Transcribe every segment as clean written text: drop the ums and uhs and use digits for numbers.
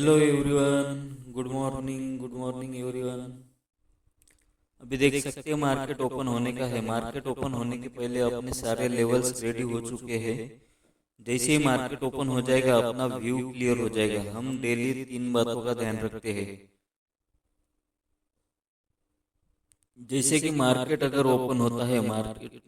Hello everyone. Good morning everyone. अभी देख सकते हैं मार्केट ओपन होने का है। मार्केट ओपन होने के पहले अपने सारे लेवल्स रेडी हो चुके हैं। जैसे ही मार्केट ओपन हो जाएगा अपना व्यू क्लियर हो जाएगा। हम डेली तीन बातों का ध्यान रखते हैं। जैसे कि मार्केट अगर ओपन होता है,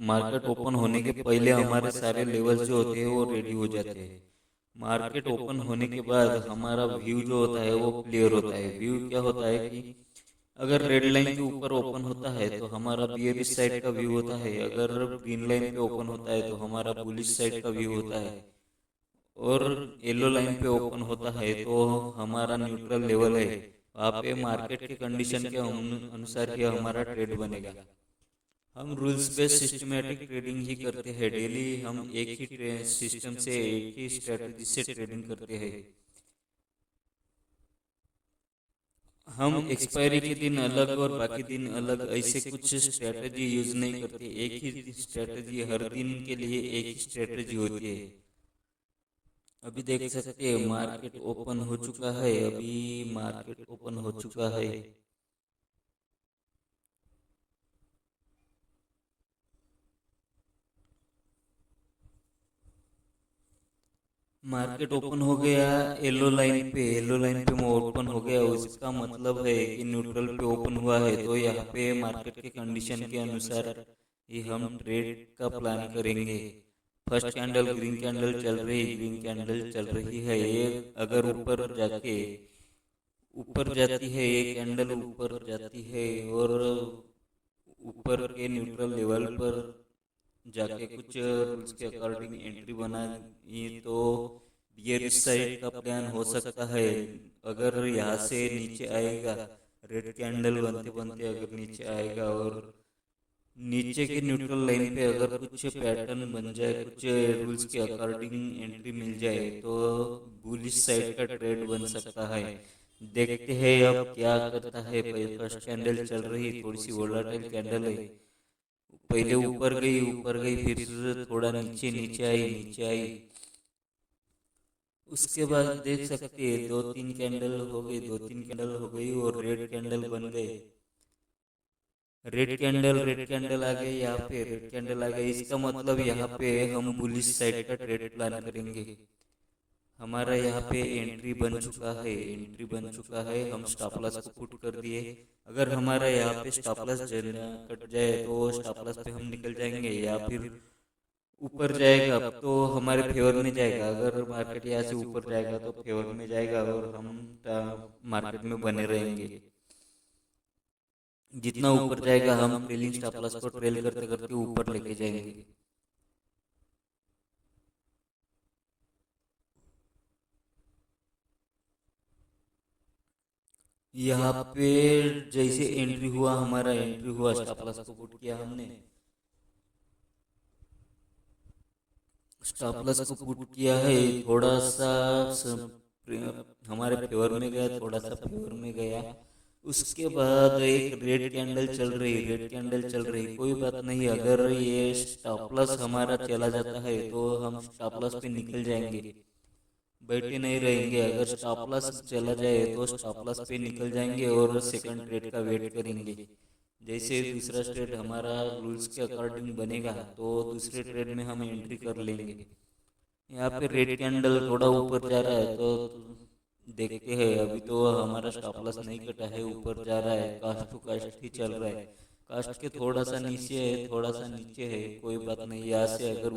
मार्केट ओपन होने के पहले हमारे सारे लेवल्स जो होते हैं वो रेडी हो जाते हैं। मार्केट ओपन होने के बाद हमारा व्यू जो होता है वो क्लियर होता है। व्यू क्या होता है कि अगर रेड लाइन के ऊपर ओपन होता है तो हमारा बियरिश साइड का व्यू होता है। अगर ग्रीन लाइन पे ओपन होता है तो हमारा बुलिश साइड का व्यू होता है। और येलो लाइन पे ओपन होता है तो हमारा न्यूट्रल लेवल है। वहाँ पे मार्केट के कंडीशन के अनुसार ही हमारा ट्रेड बनेगा। हम रूल्स बेस्ड सिस्टमेटिक ट्रेडिंग ही करते हैं। डेली हम एक ही सिस्टम से, एक ही स्ट्रेटजी से ट्रेडिंग करते हैं। हम एक्सपायरी के दिन अलग और बाकी दिन अलग ऐसे कुछ स्ट्रेटजी यूज नहीं करते। एक ही स्ट्रेटजी, हर दिन के लिए एक ही स्ट्रेटजी होती है। अभी देख सकते हैं मार्केट ओपन हो चुका है। अभी मार्केट ओपन हो चुका है। मार्केट ओपन हो गया येलो लाइन पे। येलो लाइन पे ओपन हो गया, उसका मतलब है कि न्यूट्रल पे ओपन हुआ है। तो यहाँ पे मार्केट के कंडीशन के अनुसार ही हम ट्रेड का प्लान करेंगे। फर्स्ट कैंडल ग्रीन कैंडल चल रही, ग्रीन कैंडल चल रही है। ये अगर ऊपर जाती है, ये कैंडल ऊपर जाती है और ऊपर के न्यूट्रल लेवल पर जाके कुछ रूल्स के अकॉर्डिंग एंट्री बनाई तो बियरिश साइड का प्लान हो सकता है। अगर यहाँ से नीचे आएगा, रेड कैंडल बनते बनते अगर नीचे आएगा और नीचे के न्यूट्रल लाइन पे अगर कुछ पैटर्न बन जाए, कुछ रूल्स के अकॉर्डिंग एंट्री मिल जाए तो बुलिश साइड का ट्रेड बन सकता है। देखते हैं अब क्या करता है। फर्स्ट कैंडल चल रही, थोड़ी सी वोलेटाइल कैंडल है। पहले ऊपर गई फिर थोड़ा नीचे नीचे आई। उसके बाद देख सकते हैं दो तीन कैंडल हो गई और रेड कैंडल बन गए। रेड कैंडल आ गए। यहाँ पे रेड कैंडल आ गई, इसका मतलब यहाँ पे हम बुलिश साइड का ट्रेड प्लान करेंगे। हमारा यहाँ पे एंट्री बन चुका है। हम स्टॉप लॉस को पुट कर दिए। अगर हमारा यहाँ पे स्टॉप लॉस कट जाए तो स्टॉप लॉस पे हम निकल जाएंगे या फिर ऊपर जाएगा तो हमारे फेवर में जाएगा। अगर मार्केट यहाँ से ऊपर जाएगा तो फेवर में जाएगा और हम मार्केट में बने रहेंगे। जितना ऊपर जाएगा हम ट्रेलिंग स्टॉप लॉस को ट्रेल करते करते ऊपर लेके जाएंगे। यहाँ पे जैसे एंट्री हुआ स्टॉप लॉस को पुट किया हमने। स्टॉप लॉस को पुट किया है, थोड़ा सा हमारे फेवर में गया, थोड़ा सा फेवर में गया। उसके बाद एक रेड कैंडल चल रही। कोई बात नहीं, अगर ये स्टॉप लॉस हमारा चला जाता है तो हम स्टॉप लॉस पे निकल जाएंगे, बैठे नहीं रहेंगे। अगर स्टॉप लॉस चला जाए तो स्टॉप लॉस पे निकल जाएंगे और सेकंड ट्रेड का वेट करेंगे। जैसे दूसरा ट्रेड हमारा रूल्स के अकॉर्डिंग बनेगा तो दूसरे ट्रेड में हम एंट्री कर लेंगे। यहाँ पे रेड कैंडल थोड़ा ऊपर जा रहा है तो देखते हैं। अभी तो हमारा स्टॉप लॉस नहीं कटा है, ऊपर जा रहा है, कास्ट टू कास्ट ही चल रहा है। कास्ट के थोड़ा सा नीचे है, थोड़ा सा नीचे है, कोई बात नहीं। यहाँ से अगर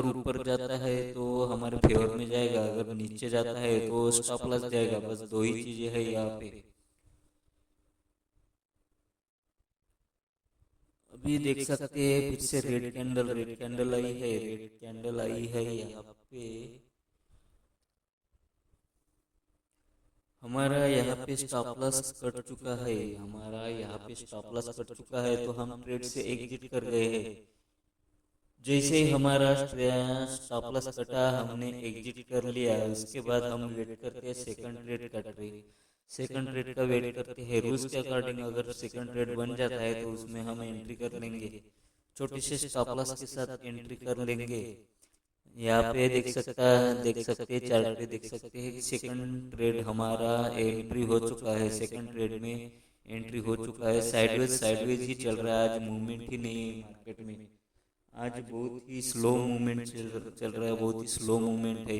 ऊपर जाता है तो हमारे फेवर में जाएगा, अगर नीचे जाता है तो स्टॉप लॉस जाएगा। बस दो ही चीजें है यहाँ पे। अभी देख सकते हैं फिर से रेड कैंडल आई है यहाँ पे। हमारा यहाँ पे स्टॉप लॉस कट चुका है। तो हम ट्रेड से एग्जिट कर गए हैं। जैसे ही हमारा स्टॉप लॉस कटा हमने एग्जिट कर लिया। उसके बाद हम वेट करते हैं सेकंड ट्रेड का वेट करते हैं। रूल्स के अकॉर्डिंग अगर सेकंड ट्रेड बन जाता है तो उसमें हम एंट्री कर लेंगे, छोटे से स्टॉप लॉस के साथ एंट्री कर लेंगे। यहाँ पे देख सकते हैं, चार्ट पे देख सकते हैं, सेकंड ट्रेड हमारा एंट्री हो चुका है, सेकंड ट्रेड में एंट्री हो चुका है। साइडवेज ही चल रहा है, आज मूवमेंट ही नहीं है मार्केट में। आज बहुत ही स्लो मूवमेंट चल रहा है, बहुत ही स्लो मूवमेंट है।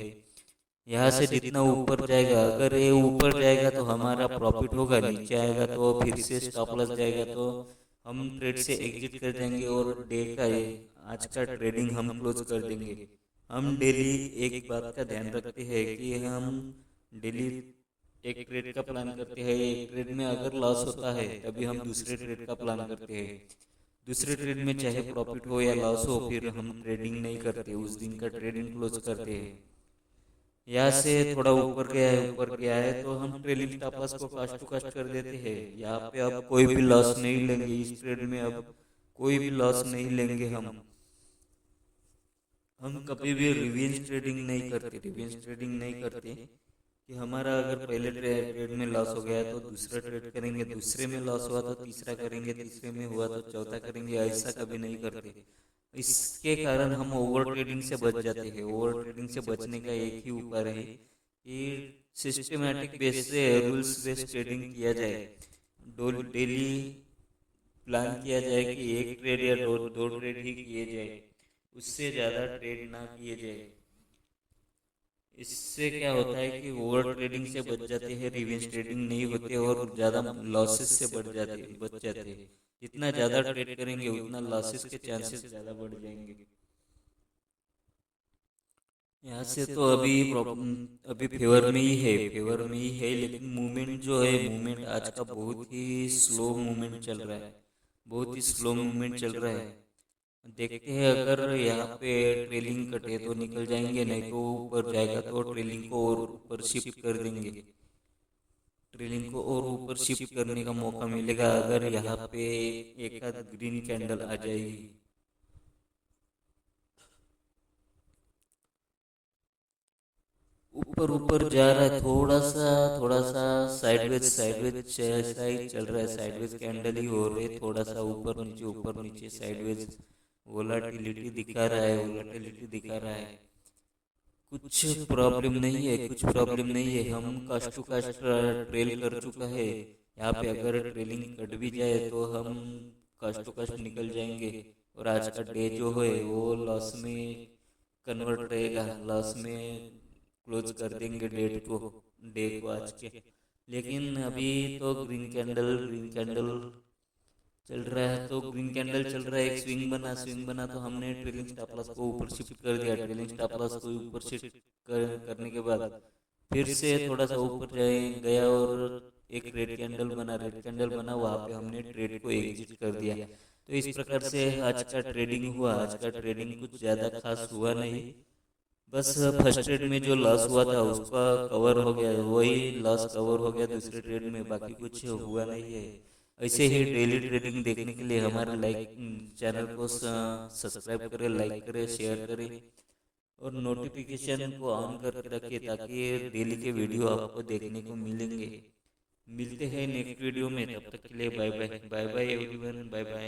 यहाँ से जितना ऊपर जाएगा, अगर ये ऊपर जाएगा तो हमारा प्रॉफिट होगा, नीचे आएगा तो फिर से स्टॉप लॉस जाएगा तो हम ट्रेड से एग्जिट कर देंगे और डे का ये आज का ट्रेडिंग हम क्लोज कर देंगे। हम डेली एक बात का ध्यान रखते हैं कि हम डेली एक ट्रेड का प्लान करते हैं। एक ट्रेड में अगर लॉस होता है तभी हम दूसरे ट्रेड का प्लान करते हैं। दूसरे ट्रेड में चाहे प्रॉफिट हो या लॉस हो, फिर हम ट्रेडिंग नहीं करते, उस दिन का ट्रेडिंग क्लोज करते हैं। यहाँ से थोड़ा ऊपर गया है तो हम ट्रेलिंग स्टॉप लॉस को कास्ट टू कास्ट कर देते हैं। यहाँ पे अब कोई भी लॉस नहीं लेंगे, इस ट्रेड में अब कोई भी लॉस नहीं लेंगे। हम कभी भी रिवेंज ट्रेडिंग नहीं करते, कि हमारा अगर पहले ट्रेड में लॉस हो गया तो दूसरा ट्रेड करेंगे, दूसरे में लॉस हुआ तो तीसरा करेंगे, तीसरे में हुआ तो चौथा करेंगे, ऐसा कभी नहीं करते। इसके कारण हम ओवर ट्रेडिंग से बच जाते हैं। ओवर ट्रेडिंग से बचने का एक ही उपाय है कि सिस्टमैटिक बेस से, रूल्स बेस्ड ट्रेडिंग किया जाए। डेली प्लान किया जाए कि एक ट्रेड या दो ट्रेड ही किए जाए, उससे ज़्यादा ट्रेड ना किए जाए। इससे क्या होता है कि ओवर ट्रेडिंग से बच जाते हैं, रिवेंज ट्रेडिंग नहीं होते और ज़्यादा लॉसेस से बच जाते हैं। जितना ज़्यादा ट्रेड करेंगे उतना लॉसेस के चांसेस ज़्यादा बढ़ जाएंगे। यहाँ से तो अभी फेवर में ही है, लेकिन मूवमेंट जो है, मूवमेंट आज का बहुत ही स्लो मूवमेंट चल रहा है, बहुत ही स्लो मूवमेंट चल रहा है। देखते हैं, अगर यहाँ पे ट्रेलिंग कटे तो निकल जाएंगे, नहीं तो ऊपर जाएगा तो ट्रेलिंग को और ऊपर शिफ्ट कर देंगे। ट्रेलिंग को और ऊपर शिफ्ट करने का मौका मिलेगा अगर यहाँ पे एक आध ग्रीन कैंडल आ जाएगी। ऊपर जा रहा है, थोड़ा सा साइडवेज ऐसा ही चल रहा है, साइडवेज कैंडल ही हो रही है, थोड़ा सा ऊपर नीचे साइडवेज वोलाटिलिटी दिखा रहा है। कुछ प्रॉब्लम नहीं है, हम कास्ट टू कास्ट ट्रेल कर चुका है। यहाँ पे अगर ट्रेलिंग कट भी जाए तो हम कास्ट टू कास्ट निकल जाएंगे और आज का डे जो है वो लॉस में कन्वर्ट रहेगा, लॉस में क्लोज कर देंगे डे को आज के। लेकिन अभी तो ग्रीन कैंडल चल रहा है, तो ग्रीन कैंडल चल रहा है, एक स्विंग बना तो हमने ट्रेलिंग स्टॉप लॉस को ऊपर शिफ्ट कर दिया। ट्रेलिंग स्टॉप लॉस को ऊपर शिफ्ट करने के बाद फिर से थोड़ा सा ऊपर गया और एक रेड कैंडल बना, वहाँ पे हमने ट्रेड को एग्जिट कर दिया। तो इस प्रकार से आज का ट्रेडिंग हुआ। आज का ट्रेडिंग कुछ ज़्यादा खास हुआ नहीं, बस फर्स्ट ट्रेड में जो लॉस हुआ था उसका कवर हो गया, वही लॉस कवर हो गया दूसरे ट्रेड में, बाकी कुछ हुआ नहीं है। ऐसे ही डेली ट्रेडिंग देखने के लिए हमारे चैनल को सब्सक्राइब करें, लाइक करें, शेयर करें और नोटिफिकेशन को ऑन करके रखिए ताकि डेली के वीडियो आपको देखने को मिलेंगे। मिलते हैं नेक्स्ट वीडियो में, तब तक के लिए bye bye everyone, bye bye.